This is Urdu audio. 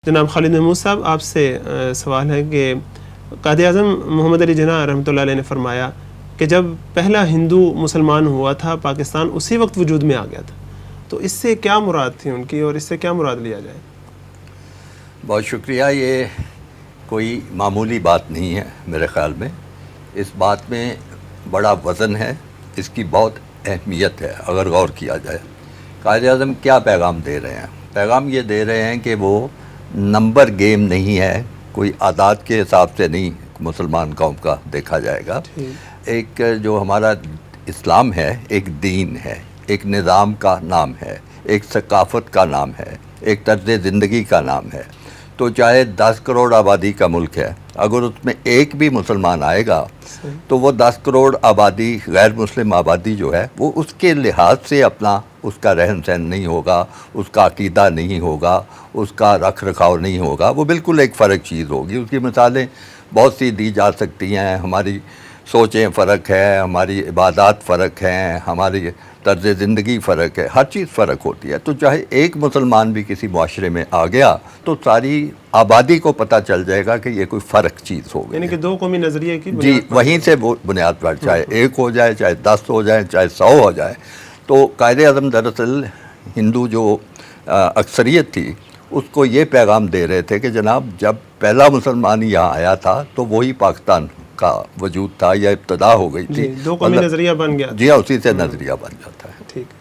جناب خالد محمود صاحب، آپ سے سوال ہے کہ قائد اعظم محمد علی جناح رحمۃ اللہ علیہ نے فرمایا کہ جب پہلا ہندو مسلمان ہوا تھا پاکستان اسی وقت وجود میں آ گیا تھا، تو اس سے کیا مراد تھی ان کی اور اس سے کیا مراد لیا جائے؟ بہت شکریہ. یہ کوئی معمولی بات نہیں ہے میرے خیال میں. اس بات میں بڑا وزن ہے، اس کی بہت اہمیت ہے اگر غور کیا جائے. قائد اعظم کیا پیغام دے رہے ہیں؟ پیغام یہ دے رہے ہیں کہ وہ نمبر گیم نہیں ہے، کوئی اعداد کے حساب سے نہیں مسلمان قوم کا دیکھا جائے گا. ایک جو ہمارا اسلام ہے ایک دین ہے، ایک نظام کا نام ہے، ایک ثقافت کا نام ہے، ایک طرز زندگی کا نام ہے. تو چاہے 10 کروڑ آبادی کا ملک ہے، اگر اس میں ایک بھی مسلمان آئے گا تو وہ 10 کروڑ آبادی غیر مسلم آبادی جو ہے وہ اس کے لحاظ سے اپنا اس کا رہن سہن نہیں ہوگا، اس کا عقیدہ نہیں ہوگا، اس کا رکھ رکھاؤ نہیں ہوگا. وہ بالکل ایک فرق چیز ہوگی. اس کی مثالیں بہت سی دی جا سکتی ہیں. ہماری سوچیں فرق ہے، ہماری عبادات فرق ہیں، ہماری طرز زندگی فرق ہے، ہر چیز فرق ہوتی ہے. تو چاہے ایک مسلمان بھی کسی معاشرے میں آ گیا تو ساری آبادی کو پتہ چل جائے گا کہ یہ کوئی فرق چیز ہو گئی. یعنی کہ دو قومی نظریے کی جی، وہیں سے وہ بنیاد پر چاہے ایک ہو جائے، چاہے 10 ہو جائے، چاہے 100 ہو جائے. تو قائد اعظم دراصل ہندو جو اکثریت تھی اس کو یہ پیغام دے رہے تھے کہ جناب جب پہلا مسلمان یہاں آیا تھا تو وہی پاکستان کا وجود تھا یا ابتدا ہو گئی تھی. دو قومی نظریہ بن گیا. جی ہاں، اسی سے نظریہ بن جاتا ہے. ٹھیک.